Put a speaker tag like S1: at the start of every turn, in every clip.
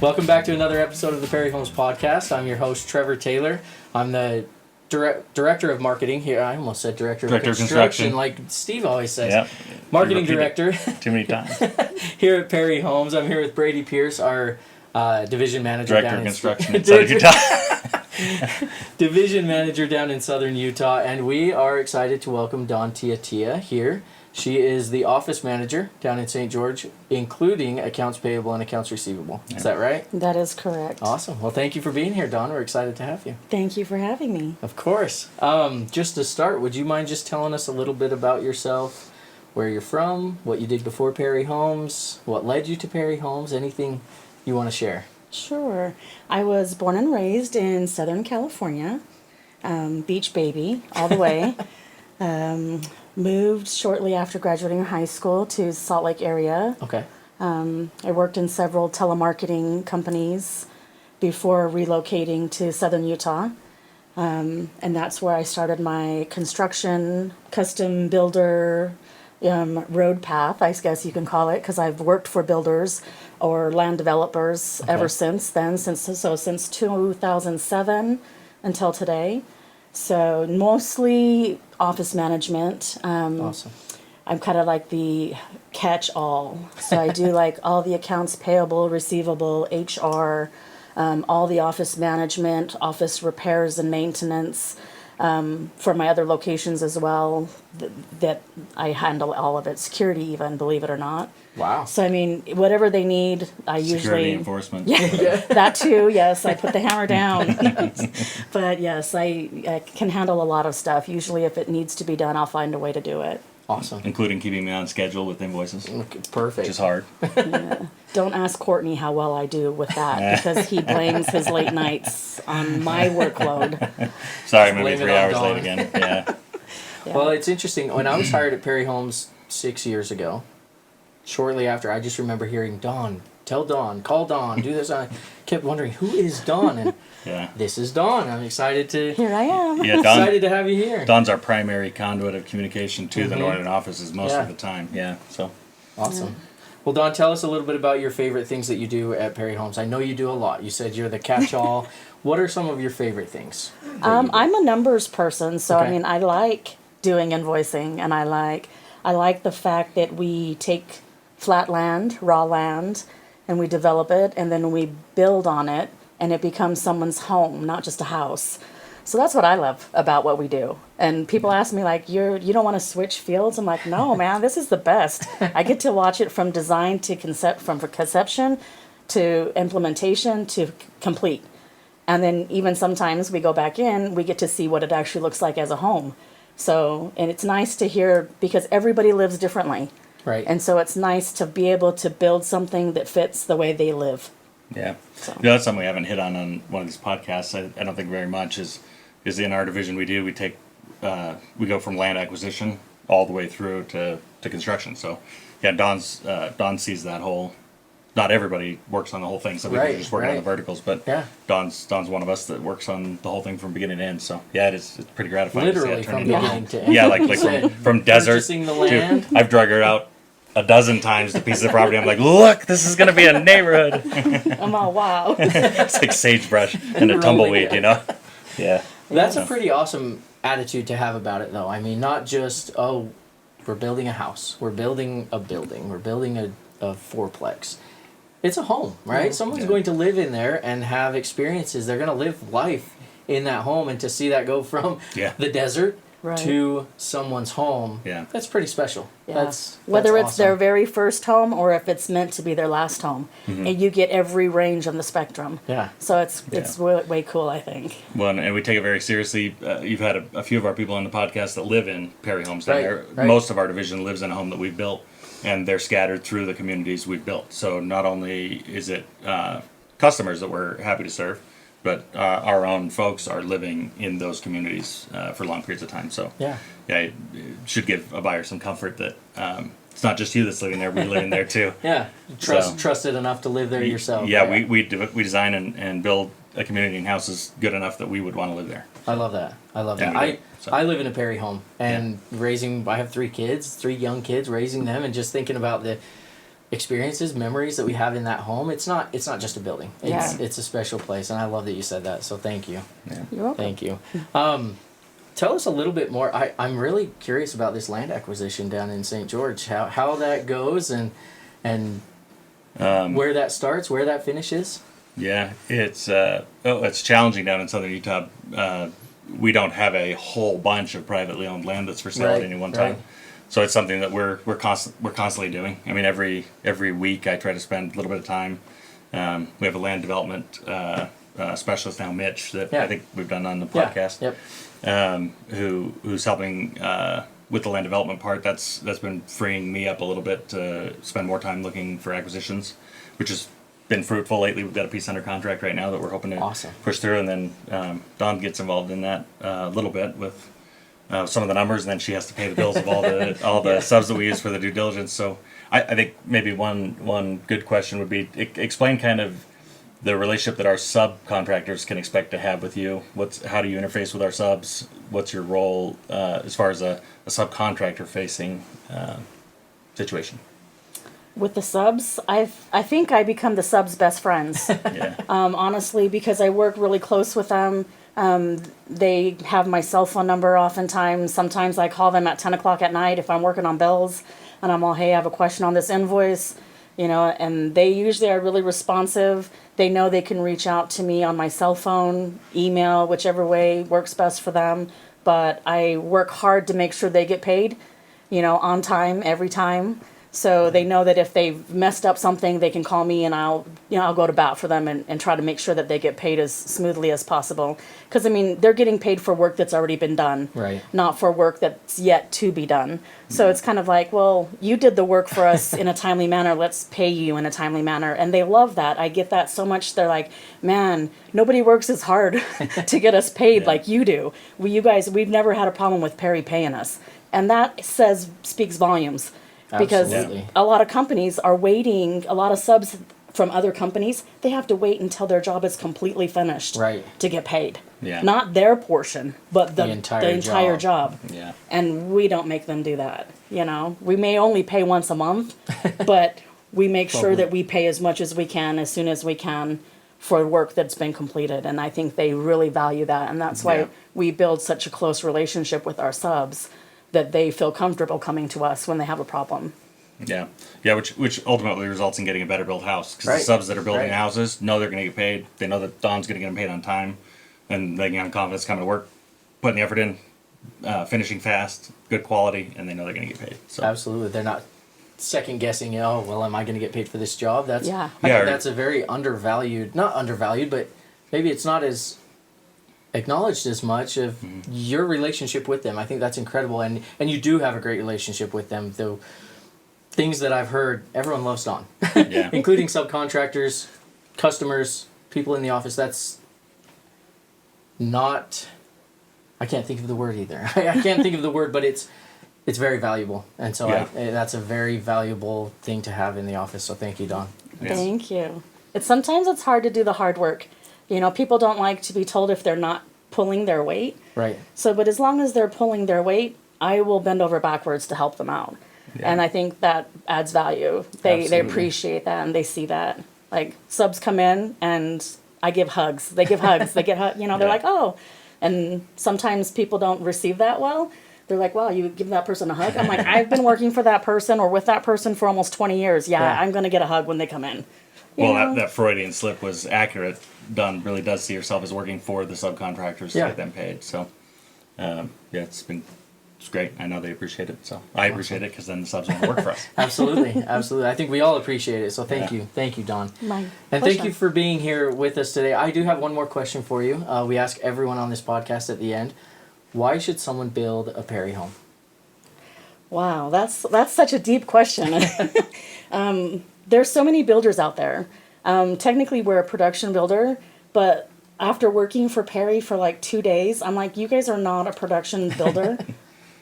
S1: Welcome back to another episode of the Perry Homes Podcast. I'm your host, Trevor Taylor. I'm the director of marketing here. I almost said director of construction, like Steve always says.
S2: Yep.
S1: Marketing director.
S2: Too many times.
S1: Here at Perry Homes. I'm here with Brady Pierce, our division manager.
S2: Director of construction in Southern Utah.
S1: Division manager down in Southern Utah. And we are excited to welcome Dawn Tiatia here. She is the office manager down in St. George, including accounts payable and accounts receivable. Is that right?
S3: That is correct.
S1: Awesome. Well, thank you for being here, Dawn. We're excited to have you.
S3: Thank you for having me.
S1: Of course. Just to start, would you mind just telling us a little bit about yourself, where you're from, what you did before Perry Homes, what led you to Perry Homes, anything you want to share?
S3: Sure. I was born and raised in Southern California, beach baby all the way. Moved shortly after graduating high school to Salt Lake area.
S1: Okay.
S3: I worked in several telemarketing companies before relocating to Southern Utah. And that's where I started my construction, custom builder, road path, I guess you can call it, because I've worked for builders or land developers ever since then, since 2007 until today. So mostly office management.
S1: Awesome.
S3: I'm kind of like the catch-all. So I do like all the accounts payable, receivable, HR, all the office management, office repairs and maintenance, for my other locations as well, that I handle all of it. Security even, believe it or not.
S1: Wow.
S3: So, I mean, whatever they need, I usually...
S2: Security enforcement.
S3: Yeah, that too, yes. I put the hammer down. But, yes, I can handle a lot of stuff. Usually, if it needs to be done, I'll find a way to do it.
S1: Awesome.
S2: Including keeping me on schedule with invoices.
S1: Okay, perfect.
S2: Which is hard.
S3: Yeah. Don't ask Courtney how well I do with that, because he blames his late nights on my workload.
S2: Sorry, maybe
S1: Blame it
S2: 3
S1: on
S2: hours
S1: Dawn.
S2: late again. Yeah.
S3: Yeah.
S1: Well, it's interesting. When I was hired at Perry Homes 6 years ago, shortly after, I just remember hearing, Dawn, tell Dawn, call Dawn, do this. I kept wondering, who is Dawn? And
S2: Yeah.
S1: this is Dawn. I'm excited to...
S3: Here I am.
S2: Yeah,
S1: Excited to have you here.
S2: Dawn's our primary conduit of communication to the northern offices most
S1: Yeah.
S2: of the time. Yeah. So
S1: Awesome. Well, Dawn, tell us a little bit about your favorite things that you do at Perry Homes. I know you do a lot. You said you're the catch-all. What are some of your favorite things?
S3: I'm a numbers person, so
S1: Okay.
S3: I mean, I like doing invoicing, and I like the fact that we take flat land, raw land, and we develop it, and then we build on it, and it becomes someone's home, not just a house. So that's what I love about what we do. And people ask me, like, you don't want to switch fields? I'm like, no, man, this is the best. I get to watch it from design to from conception to implementation to complete. And then even sometimes we go back in, we get to see what it actually looks like as a home. So, and it's nice to hear, because everybody lives differently.
S1: Right.
S3: And so it's nice to be able to build something that fits the way they live.
S2: yeah.
S3: So.
S2: You know, that's something we haven't hit on one of these podcasts. I don't think very much is in our division. We take we go from land acquisition all the way through to construction. So yeah, Dawn sees that whole. Not everybody works on the whole thing. Some people just work on the verticals, but
S1: Yeah.
S2: Dawn's one of us that works on the whole thing from beginning to end. So yeah, it's pretty gratifying.
S1: Literally
S2: to see
S1: from
S2: it turn into
S1: beginning to end.
S2: Yeah, like from desert
S1: Purchasing the land.
S2: to I've drug her out a dozen times to pieces of property. I'm like, look, this is gonna be a neighborhood.
S3: I'm all, wow.
S2: It's like sagebrush and a
S1: Rolling
S2: tumbleweed,
S1: it.
S2: you know. Yeah.
S1: That's a pretty awesome attitude to have about it, though. I mean, not just, oh, we're building a house. We're building a building. We're building a fourplex. It's a home, right? Someone's going to live in there and have experiences. They're going to live life in that home. And to see that go from the desert
S3: Right.
S1: to someone's home, that's pretty special.
S3: Yeah.
S1: That's
S3: Whether it's
S1: awesome.
S3: their very first home or if it's meant to be their last home. And you get every range on the spectrum.
S1: Yeah.
S3: So it's way cool, I think.
S2: Well, and we take it very seriously. You've had a few of our people on the podcast that live in Perry Homes.
S1: Right.
S2: Most of our division lives in a home that we've built, and they're scattered through the communities we've built. So not only is it customers that we're happy to serve, but our own folks are living in those communities for long periods of time. So it should give a buyer some comfort that it's not just you that's living there; we live in there too.
S1: Yeah, trusted enough to live there yourself.
S2: Yeah, we design and build a community and houses good enough that we would want to live there.
S1: I love that.
S2: And
S1: I live in a Perry home, and I have 3 young kids, raising them, and just thinking about experiences, memories that we have in that home. It's not just a building.
S3: Yeah.
S1: It's a special place, and I love that you said that. So thank you.
S2: Yeah.
S3: You're welcome.
S1: Thank you. Tell us a little bit more. I'm really curious about this land acquisition down in St. George. How that goes and where that starts, where that finishes.
S2: Yeah, it's challenging down in southern Utah. We don't have a whole bunch of privately owned land that's for sale
S1: Right,
S2: at any one time.
S1: right.
S2: So it's something that we're constantly doing. I mean, every week I try to spend a little bit of time. We have a land development specialist now, Mitch, that
S1: Yeah.
S2: I think we've done on the
S1: Yeah.
S2: podcast.
S1: Yep.
S2: Who's helping with the land development part. That's been freeing me up a little bit to spend more time looking for acquisitions, which has been fruitful lately. We've got a piece under contract right now that we're hoping to
S1: Awesome.
S2: push through, and then Dawn gets involved in that a little bit with some of the numbers, and then she has to pay the bills of all the subs that we use for the due diligence. So I think maybe one good question would be explain kind of the relationship that our subcontractors can expect to have with you. How do you interface with our subs? What's your role as far as a subcontractor facing situation?
S3: With the subs, I think I become the subs' best friends.
S2: Yeah.
S3: Honestly, because I work really close with them. They have my cell phone number oftentimes. Sometimes I call them at 10 o'clock at night if I'm working on bills and I'm all, hey, I have a question on this invoice, and they usually are really responsive. They know they can reach out to me on my cell phone, email, whichever way works best for them. But I work hard to make sure they get paid, on time, every time. So they know that if they've messed up something, they can call me and I'll go to bat for them and try to make sure that they get paid as smoothly as possible. Because, they're getting paid for work that's already been done.
S1: Right.
S3: Not for work that's yet to be done. So it's kind of like, well, you did the work for us in a timely manner. Let's pay you in a timely manner. And they love that. I get that so much. They're like, man, nobody works as hard to get us paid like you do. We've never had a problem with Perry paying us. And that speaks volumes. Because
S1: Absolutely.
S3: a lot of companies are waiting, a lot of subs from other companies, they have to wait until their job is completely finished
S1: Right.
S3: to get paid.
S2: Yeah.
S3: Not their portion, but the
S1: entire
S3: job.
S2: Yeah.
S3: And we don't make them do that. We may only pay once a month, but we make sure that we pay as much as we can, as soon as we can, for work that's been completed. And I think they really value that. And that's why
S2: Yeah.
S3: we build such a close relationship with our subs, that they feel comfortable coming to us when they have a problem.
S2: Yeah, which ultimately results in getting a better built house, because
S1: Right.
S2: the subs that are building
S1: Right.
S2: houses know they're going to get paid. They know that Don's going to get them paid on time, and they can have confidence coming to work, putting the effort in, finishing fast, good quality, and they know they're going to get paid. So
S1: Absolutely. They're not second guessing, am I going to get paid for this job? I
S3: Yeah.
S1: think that's a very not undervalued, but maybe it's not as acknowledged as much of your relationship with them. I think that's incredible. And you do have a great relationship with them, though. Things that I've heard, everyone loves Don,
S2: Yeah.
S1: including subcontractors, customers, people in the office. That's not, I can't think of the word either. I can't think of the word, but it's very valuable. And so
S2: Yeah.
S1: that's a very valuable thing to have in the office. So thank you, Don.
S2: Yes.
S3: Thank you. Sometimes it's hard to do the hard work. People don't like to be told if they're not pulling their weight.
S1: Right.
S3: So, but as long as they're pulling their weight, I will bend over backwards to help them out.
S2: Yeah.
S3: And I think that adds value. They
S1: Absolutely.
S3: appreciate that and they see that. Like subs come in and I give hugs. They give hugs. They get hugs. They're
S2: Yeah.
S3: like, oh. And sometimes people don't receive that well. They're like, wow, you give that person a hug? I'm like, I've been working for that person or with that person for almost 20 years. Yeah. I'm going to get a hug when they come in. You know?
S2: that Freudian slip was accurate. Don really does see herself as working for the subcontractors to
S1: Yeah.
S2: get them paid. So, it's great. I know they appreciate it. So I appreciate it, because then the subs want to work for us.
S1: Absolutely. Absolutely. I think we all appreciate it. So thank
S2: Yeah.
S1: you. Thank you, Don.
S3: My
S1: And
S3: pleasure.
S1: thank you for being here with us today. I do have one more question for you. We ask everyone on this podcast at the end, why should someone build a Perry home?
S3: Wow, that's such a deep question. There's so many builders out there. Technically, we're a production builder, but after working for Perry for like 2 days, I'm like, you guys are not a production builder.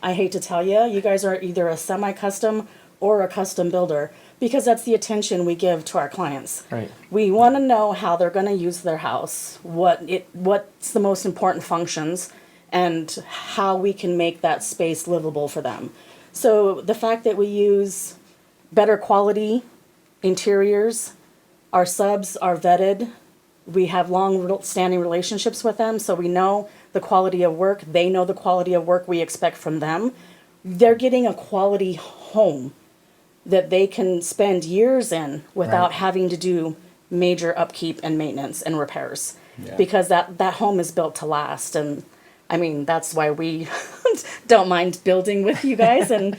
S3: I hate to tell you, you guys are either a semi-custom or a custom builder, because that's the attention we give to our clients.
S1: Right.
S3: We want to know how they're going to use their house, what's the most important functions, and how we can make that space livable for them. So the fact that we use better quality interiors. Our subs are vetted. We have long-standing relationships with them, so we know the quality of work. They know the quality of work we expect from them. They're getting a quality home that they can spend years in without
S1: Right.
S3: having to do major upkeep and maintenance and repairs.
S2: Yeah.
S3: Because that home is built to last. And I mean, that's why we don't mind building with you guys and,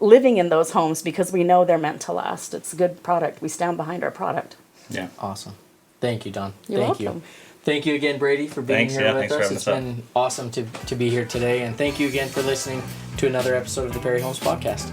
S3: living in those homes, because we know they're meant to last. It's a good product. We stand behind our product.
S2: Yeah.
S1: Awesome. Thank you, Don.
S3: You're
S1: Thank
S3: welcome.
S1: you. Thank you again, Brady, for being
S2: Thanks,
S1: here
S2: yeah,
S1: with
S2: thanks for
S1: us.
S2: having
S1: It's
S2: us on.
S1: been awesome to be here today. And thank you again for listening to another episode of the Perry Homes Podcast.